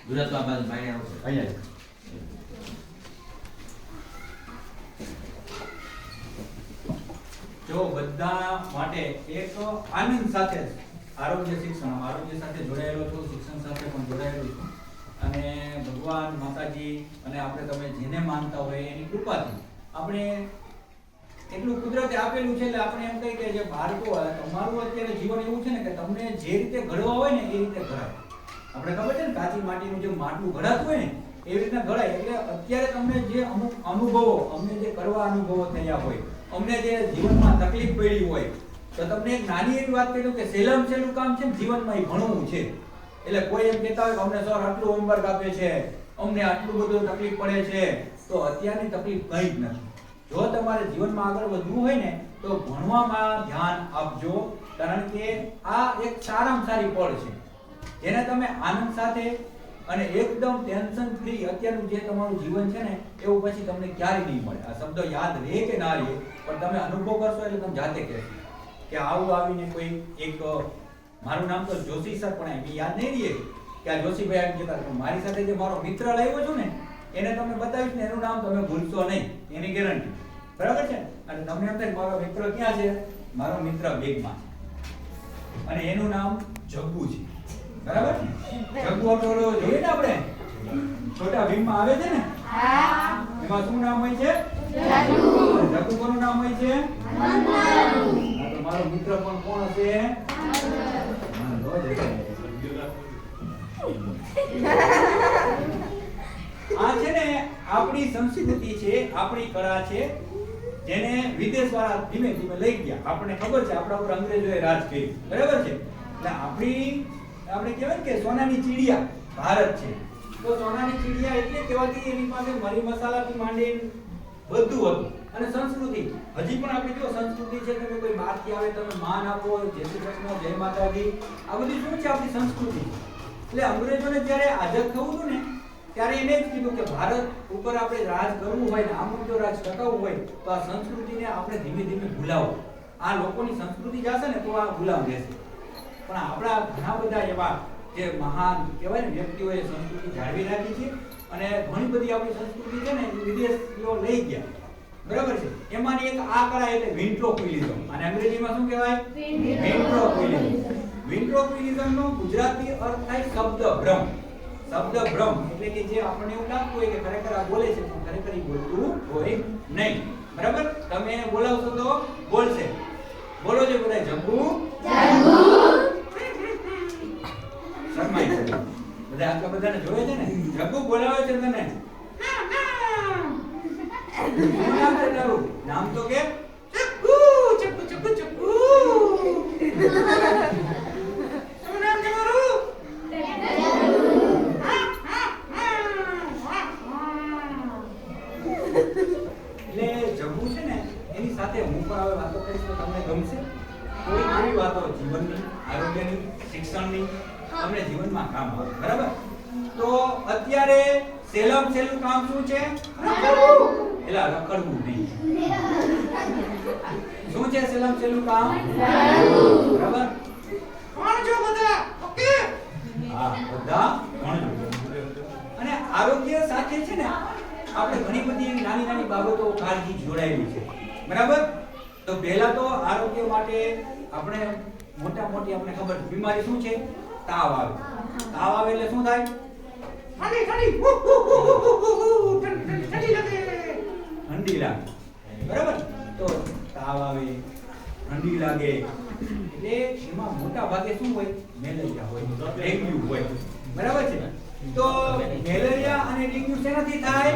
ગુજરાતમાં બાજુ ભાઈ આવશે અહીંયા જો બધા માટે એક આનંદ સાથે આરોગ્ય સાથે જોડાયેલો છું, શિક્ષણ સાથે પણ જોડાયેલો છું અને ભગવાન માતાજી અને આપણે તમે જેને માનતા હોય એની કૃપાથી આપણે એટલું કુદરતે આપેલું છે એટલે આપણે એમ કહીએ કે જે બાળકો તમારું અત્યારે જીવન એવું છે ને કે તમને જે રીતે ઘડવા હોય ને એ રીતે ઘડાય. આપણે ખબર છે ને કાચી માટીનું જે માટલું ઘડાતું હોય ને એવી રીતના ઘડાય. એટલે અત્યારે તમને જે અમુક અનુભવો અમને જે કરવા અનુભવો થયા હોય, અમને જે જીવનમાં તકલીફ પડી હોય, તો તમને એક નાની એવી વાત કહી દઉં કે સહેલું કામ છે ને જીવનમાં એ ભણવું છે. એટલે કોઈ એમ કહેતા હોય કે અમને સર આટલું હોમવર્ક આપે છે, અમને આટલું બધું તકલીફ પડે છે, તો અત્યારની તકલીફ કંઈ જ નથી. જો તમારે જીવનમાં આગળ વધવું હોય ને તો ભણવામાં ધ્યાન આપજો, કારણ કે આ એક સારામાં સારી પળ છે જેને તમે આનંદ સાથે અને એકદમ ટેન્શન ફ્રી અત્યારનું જે તમારું જીવન છે ને એવું પછી તમને ક્યારેય નહીં મળે. આ શબ્દ યાદ રહે કે ના રહે પણ તમે અનુભવ કરશો એટલે તમે જાતે કહેશો કે આવું આવીને કોઈ એક મારું નામ તો જોશી સર પણ એમ યાદ નહીં રહે કે આ જોશીભાઈ એમ કહેતા પણ મારી સાથે જે મારો મિત્ર લાવ્યો છું ને એને તમે બતાવીશ ને એનું નામ તમે ભૂલશો નહીં, એની ગેરંટી. બરાબર છે? અને તમને એમ થાય મારો મિત્ર ક્યાં છે? મારો મિત્ર બેગમાં છે અને એનું નામ જગ્ગુ છે. બરાબર ને? જગ્ગુ આપણે ઓલો જોઈએ ને આપણે છોટા ભીમમાં આવે છે ને, એમાં શું નામ હોય છે? જગ્ગુ કોનું નામ હોય છે? તો મારો મિત્ર પણ કોણ હશે? આ છે ને આપણી સંસ્કૃતિ છે, આપણી કળા છે, જેને વિદેશ વાળા ધીમે ધીમે લઈ ગયા. આપણને ખબર છે આપણા ઉપર અંગ્રેજોએ રાજ કર્યું. બરાબર છે? એટલે આપણે કહેવાય કે સોનાની ચીડિયા ભારત છે. તો સોનાની ચીડિયા એટલે કહેવાતી એની પાસે મરી મસાલાથી માંડી બધું હતું અને સંસ્કૃતિ હજી પણ આપણી જો સંસ્કૃતિ છે. તમે કોઈ બહારથી આવે તમે માન આપો, જય શ્રી કૃષ્ણ, જય માતાજી, આ બધી શું છે? આપણી સંસ્કૃતિ. એટલે અંગ્રેજોને જ્યારે આઝાદ થવું હતું ને ત્યારે એને જ કીધું કે ભારત ઉપર આપણે રાજ કરવું હોય ને આમ જો રાજ ટકાવવું હોય તો આ સંસ્કૃતિને આપણે ધીમે ધીમે ભૂલાવો. આ લોકોની સંસ્કૃતિ જશે ને તો આ ગુલામ રહેશે. પણ આપણા ઘણા બધા એવા જે મહાન કહેવાય ને વ્યક્તિઓએ સંસ્કૃતિ જાળવી રાખી છે અને ઘણી બધી આપણી સંસ્કૃતિ છે ને વિદેશીઓ લઈ ગયા. બરાબર છે? એમાંની એક આ કળા એટલે વિન્ટ્રોક્વિલિઝમ, અને અંગ્રેજીમાં શું કહેવાય? વિન્ટ્રોક્વિલિઝમ. વિન્ટ્રોક્વિલિઝમનો ગુજરાતી અર્થ થાય શબ્દ ભ્રમ. શબ્દ ભ્રમ એટલે કે જે આપણને એવું લાગતું હોય કે ખરેખર આ બોલે છે પણ ખરેખર એ બોલતું હોય નહીં. બરાબર? તમે એને બોલાવશો તો બોલશે. બોલો છો બધા જગ્ગુ જગ્ગુ શરમાય છે બધા. આટલા બધાને જોવે છે ને જગ્ગુ બોલાવે છે તને. શું નામ છે તારું? નામ તો કે જગ્ગુ જગ્ગુ જગ્ગુ જગ્ગુ. શું નામ છે મારું? એટલે જગ્ગુ છે ને એની સાથે હું પણ હવે વાતો કરીશ તો તમને ગમશે. કોઈ એવી વાતો જીવનની, આરોગ્યની, શિક્ષણની તમને જીવનમાં કામ આવે. બરાબર? તો અત્યારે સહેલું કામ શું છે? એલા રખડવું નહીં. શું છે સહેલું કામ? બરાબર? ભણજો બધા. ઓકે? હા, બધા ભણજો. અને આરોગ્ય સાથે છે ને આપણે ઘણી બધી નાની નાની બાબતો કાળજી જોડાયેલી છે. બરાબર? તો પહેલા તો આરોગ્ય માટે આપણે મોટી આપણે ખબર બીમારી શું છે? તાવ આવે. તાવ આવે એટલે શું થાય? ઠંડી લાગે. બરાબર? તો તાવ આવે, ઠંડી લાગે એટલે એમાં મોટા ભાગે શું હોય? મેલેરિયા હોય, ડેન્ગ્યુ હોય. બરાબર છે? તો મેલેરિયા અને ડેન્ગ્યુ શેનાથી થાય?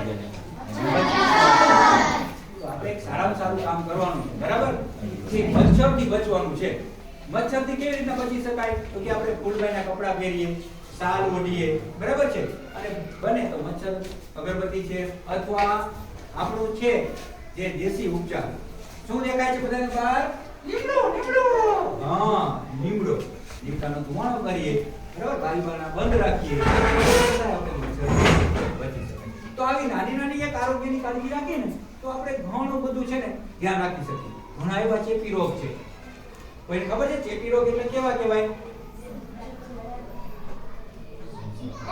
આપણે એક સારામાં સારું કામ કરવાનું છે. બરાબર? જે મચ્છરથી બચવાનું છે. મચ્છરથી કેવી રીતના બચી શકાય? તો કે આપણે ફૂલભાઈના કપડા પહેરીએ, સાલ ઓઢીએ. બરાબર છે? અને બને તો મચ્છર અગરબત્તી છે અથવા આપણું છે જે દેશી ઉપચાર શું દેખાય છે બધાને બહાર? લીમડો. હા, લીમડો. લીમડાનો ધુમાડો કરીએ. બરાબર? બારીબારણા બંધ રાખીએ. આપણે મચ્છર બચી શકાય. તો આવી નાની એક આરોગ્યની કાળજી રાખીએ ને તો આપણે ઘણું બધું છે ને ધ્યાન રાખી શકીએ. ઘણા એવા ચેપી રોગ છે. કોઈને ખબર છે ચેપી રોગ એટલે કેવા કહેવાય?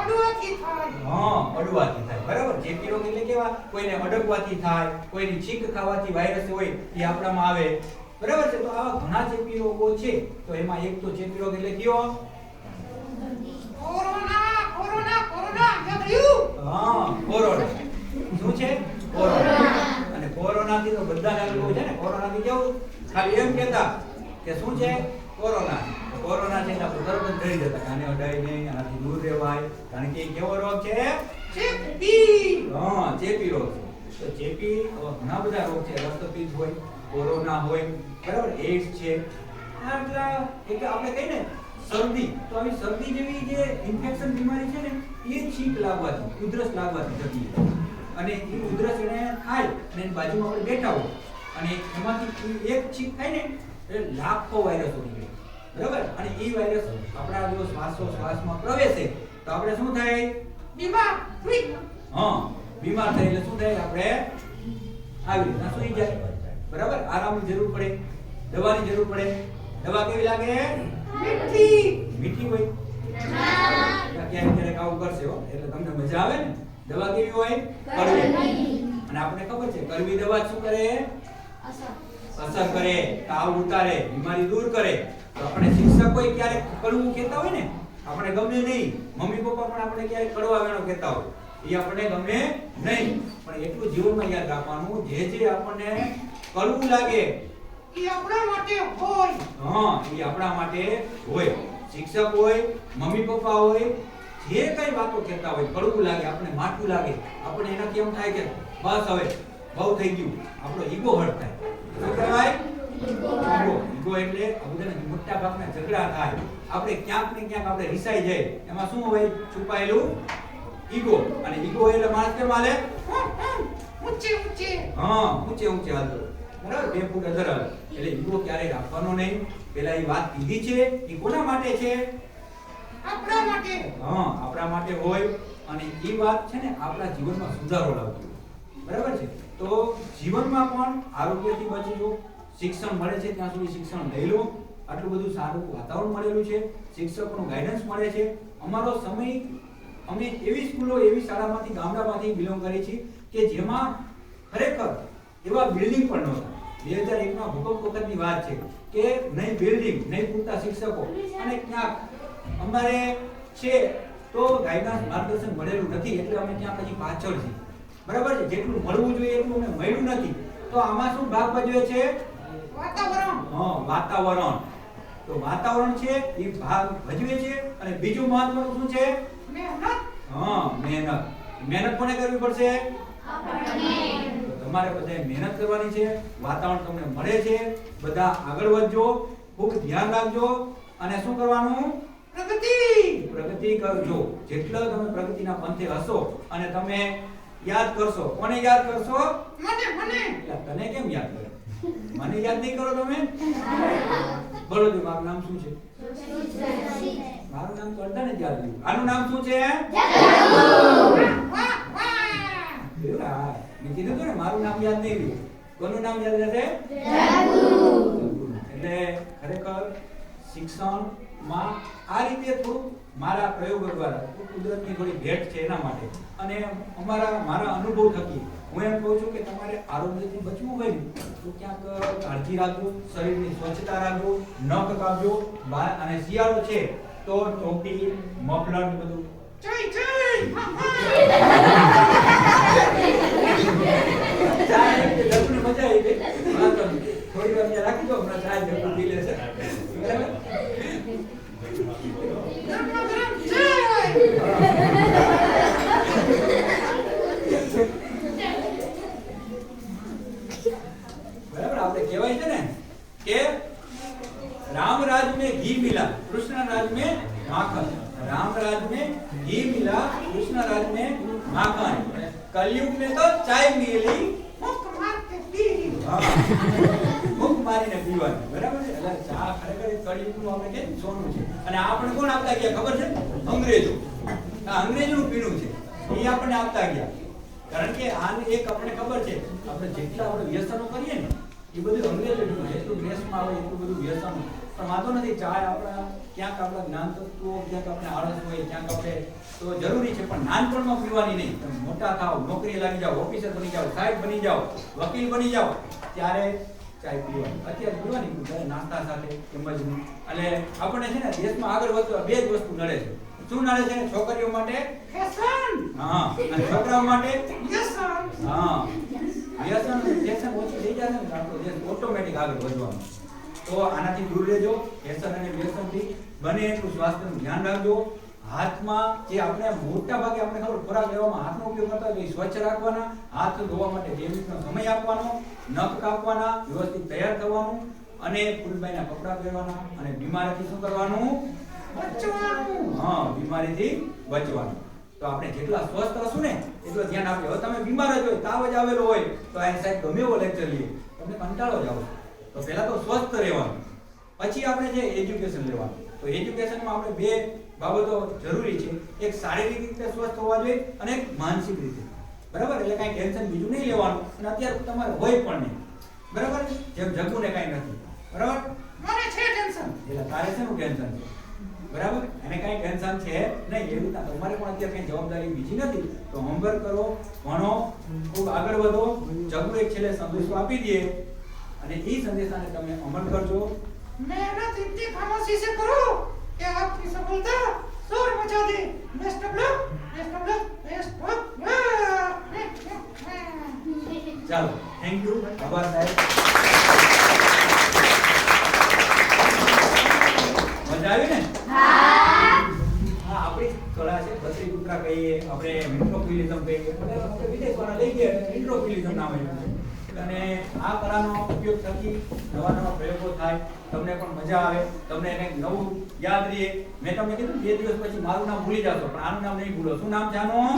અડવાથી થાય. હા, અડવાથી થાય. બરાબર. ચેપી રોગ એટલે કેવા? કોઈને અડકવાથી થાય, કોઈની છીંક ખાવાથી વાયરસ હોય એ આપણામાં આવે. બરાબર છે. તો આવા ઘણા ચેપી રોગો છે. તો એમાં એક તો ચેપી રોગ એટલે કયો? કોરોના જગ્યું. હા, કોરોના. શું છે? કોરોના. અને કોરોના થી તો બધાને અનુભવ છે ને. કોરોના થી કેવું? ખાલી એમ કહેતા કે શું છે? કોરોના. કોરોના છે એટલે આપણે તરત જ ડરી જતા કે આને અડાય નહીં, આનાથી દૂર રહેવાય. કારણ કે એ કેવો રોગ છે? ચેપી. હા, ચેપી રોગ છે. તો ચેપી ઘણા બધા રોગ છે. રક્તપિત્ત હોય, કોરોના હોય, બરાબર, એડ્સ છે. આટલા એક આપણે કહીએ ને શરદી, તો આવી શરદી જેવી જે ઇન્ફેક્શન બીમારી છે ને એ છીંક લાગવાથી, ઉધરસ લાગવાથી થતી હોય. અને એ ઉધરસ એને ખાય અને એની બાજુમાં આપણે બેઠા હોય અને એમાંથી એક છીંક થાય ને એટલે લાખો વાયરસો નીકળે. બરાબર. અને એ વાયરસ આપણા જો શ્વાસમાં પ્રવેશે તો આપણે શું થાય? બીમાર થઈ. હા, બીમાર થાય એટલે શું થાય? આપણે આવી રીતના સૂઈ જાય. બરાબર. આરામની જરૂર પડે, દવાની જરૂર પડે. દવા કેવી લાગે? મીઠી. મીઠી હોય. ક્યારેક આવું કરશે હો, એટલે તમને મજા આવે ને. દવા કેવી હોય? કડવી. અને આપણને ખબર છે કડવી દવા શું કરે? અસર કરે, તાવ ઉતારે, બીમારી દૂર કરે. તો આપણે શિક્ષકો ક્યારેક કડવું કહેતા હોય ને, આપણે ગમે નહીં. મમ્મી પપ્પા પણ આપણે ક્યારેક કડવા વેણો કહેતા હોય, એ આપણને ગમે નહીં. પણ એટલું જીવનમાં યાદ રાખવાનું, જે આપણને કડવું લાગે એ આપણા માટે હોય. હા, એ આપણા માટે હોય. શિક્ષક હોય, મમ્મી પપ્પા હોય, જે કઈ વાતો કહેતા હોય, કડવું લાગે, આપણે માઠું લાગે, આપણે એનાથી એમ થાય કે બસ હવે બહુ થઈ ગયું, આપણો ઈગો હર્ટ થાય. શું કહેવાય? ઈગો એટલે બધાને મોટા ભાગના ઝઘડા થાય. આપણે ક્યાંક ને ક્યાંક આપણે રિસાઈ જાય. એમાં શું હોય? છુપાયેલું ઈગો. અને ઈગો એટલે માણસ કેમ હાલે? ઊંચે ઊંચે. હા, ઊંચે ઊંચે હાલતો. બરાબર. 2 ફૂટ અંદર હાલે. એટલે ઈગો ક્યારેય રાખવાનો નહીં. પેલા એ વાત કીધી છે એ કોના માટે છે? આપણા માટે. હા, આપણા માટે હોય. અને એ વાત છે ને આપણા જીવનમાં સુધારો લાવતી હોય. બરાબર છે. તો જીવનમાં પણ આરોગ્યથી બચજો. શિક્ષણ મળે છે ત્યાં સુધી શિક્ષણ લઈ લો. આટલું બધું સારું વાતાવરણ મળેલું છે, શિક્ષકોનું ગાઈડન્સ મળે છે. અમારો સમય અમે એવી સ્કૂલો, એવી શાળામાંથી, ગામડામાંથી બિલોંગ કરી છીએ કે જેમાં ખરેખર એવા બિલ્ડિંગ પણ નહોતા. 2001માં ભૂકંપ વખતની વાત છે કે નહીં બિલ્ડિંગ, નહીં પૂરતા શિક્ષકો. અને ક્યાંક અમારે છે તો ગાઈડન્સ, માર્ગદર્શન મળેલું નથી, એટલે અમે ક્યાંક હજી પાછળ છીએ. બરાબર છે. જેટલું મળવું જોઈએ એટલું અમને મળ્યું નથી. તો આમાં શું ભાગ ભજવે છે? વાતાવરણ. હા, વાતાવરણ. તો વાતાવરણ છે એ ભાગ ભજવે છે. અને બીજું મહત્વનું શું છે? મહેનત. હા, મહેનત. મહેનત કોને કરવી પડશે? તમારે બધાએ મહેનત કરવાની છે. વાતાવરણ તમને મળે છે, બધા આગળ વધજો, ખૂબ ધ્યાન રાખજો. અને શું કરવાનું? પ્રગતિ કરજો. જેટલો તમે પ્રગતિના પંથે હશો અને તમે યાદ કરશો. કોને યાદ કરશો? મને. તને કેમ યાદ કરે? મને યાદ નહીં કરો તમે? બોલો તો મારું નામ શું છે? મારું નામ તો અડધાને જ યાદ રહ્યું. આનું નામ શું છે? મેં કીધું હતું ને મારું નામ યાદ નહીં રહ્યું. કોનું નામ યાદ રહેશે? એટલે ખરેખર શિક્ષણમાં આ રીતે થોડું મારા પ્રયોગો દ્વારા કુદરતની થોડી ભેટ છે એના માટે. અને મારા અનુભવ થકી હું એમ કહું છું કે તમારે આરોગ્યથી બચવું હોય ને તો ક્યાંક કાળજી રાખજો, શરીરની સ્વચ્છતા રાખજો, નખ કાપજો. અને શિયાળો છે તો ટોપી, મફલર ને બધું. જય મજા આવી ગઈ. થોડી વાર રાખી દો, હમણાં ચા જપું પી લેશે. બરાબર. બરાબર. આપણે કહેવાય છે ને કે राम राज में घी मिला, कृष्ण राज में माखन. राम राज में घी मिला, कृष्ण राज में माखन. कलयुग में तो चाय मिली, મુખ મારીને પીવાની. બરાબર છે. એટલે ચા ખરેખર કળિયુગનું આપણે કે સોનું છે. અને આપણે કોણ આપતા ગયા ખબર છે? અંગ્રેજો. આ અંગ્રેજોનું પીણું છે એ આપણને આપતા ગયા. કારણ કે આને એક આપણને ખબર છે આપણે જેટલા આપણે વ્યસનો કરીએ ને એ બધું અંગ્રેજો જેટલું ડ્રેસમાં આવે એટલું બધું વ્યસન પણ વાંધો નથી, ચાય આપણા ક્યાંક આપણા જ્ઞાન તત્વો, ક્યાંક આપણે આળસ હોય, ક્યાંક આપણે તો જરૂરી છે, પણ નાનપણમાં પીવાની નહીં. તમે મોટા થાવ, નોકરીએ લાગી જાઓ, ઓફિસર બની જાઓ, સાહેબ બની જાઓ, વકીલ બની જાઓ, ત્યારે ચાય પીવાની. અત્યારે પીવાની ત્યારે નાસ્તા સાથે એમ જ નહીં. એટલે આપણે છે ને દેશમાં આગળ વધવા બે જ વસ્તુ નડે છે. શું નડે છે? છોકરીઓ માટે ફેશન. હા, અને છોકરાઓ માટે વ્યસન. હા. વ્યસન વ્યસન ઓછી થઈ જાય ને તો આપણો દેશ ઓટોમેટિક આગળ વધવાનો. તો આનાથી દૂર રહેજો. વ્યસન અને વ્યસનથી બને એટલું સ્વાસ્થ્યનું ધ્યાન રાખજો. હાથમાં જે આપણે મોટા ભાગે આપણે ખબર ખોરાક લેવામાં હાથનો ઉપયોગ કરતા હોય તો એ સ્વચ્છ રાખવાના. હાથ ધોવા માટે 2 મિનિટનો સમય આપવાનો. નખ કાપવાના, વ્યવસ્થિત તૈયાર થવાનું અને ફૂલબાઈના કપડાં પહેરવાના અને બીમારીથી શું કરવાનું? બચવાનું. હા, બીમારીથી બચવાનું. તો આપણે જેટલા સ્વસ્થ રહીશું ને એટલું ધ્યાન આપજો. હવે તમે બીમાર જ હોય, તાવ જ આવેલો હોય તો આ સાહેબ ગમે એવો લેક્ચર લઈએ તમને કંટાળો જ આવશે. તો પહેલા તો સ્વસ્થ રહેવાનું, પછી આપણે જે એજ્યુકેશન લેવાનું. તો એજ્યુકેશનમાં આપણે 2 બાબતો જરૂરી છે. એક શારીરિક રીતે સ્વસ્થ હોવા જોઈએ અને એક માનસિક રીતે. બરાબર? એટલે કાંઈ ટેન્શન બીજું નહીં લેવાનું અને અત્યારે તમારે હોય પણ નહીં. બરાબર? જેમ જગ્ગુને કાંઈ નથી. બરાબર? મને છે ટેન્શન. એટલે તારે શેનું ટેન્શન છે? બરાબર? એને કાંઈ ટેન્શન છે નહીં. એવું ના, તમારે પણ અત્યારે કંઈ જવાબદારી બીજી નથી. તો હોમવર્ક કરો, ભણો, ખૂબ આગળ વધો. જગ્ગુ એક છેલ્લે સંદેશો આપી દે અને એ સંદેશાને તમે અમલ કરજો. मेहनत इतनी खामोशी से करो कि आपकी सफलता शोर मचा दे। Best of luck, best of luck, best of luck. ચાલો, થેન્ક યુ. આભાર સાહેબ. મજા આવી ને? હા, આપણી કળા છે ભત્રીપુત્રા કહીએ, આપણે વિન્ટ્રોક્વિલિઝમ કહીએ. આપણે વિદેશવાળા લઈ ગયા વિન્ટ્રોક્વિલિઝમ નામ આપ્યું છે. અને આ કળાનો ઉપયોગ થકી નવા પ્રયોગો થાય, તમને પણ મજા આવે, તમને કંઈક નવું યાદ રહે. મેં તમને કીધું 2 દિવસ પછી મારું નામ ભૂલી જશો પણ આનું નામ નહીં ભૂલો. શું નામ છે આનું?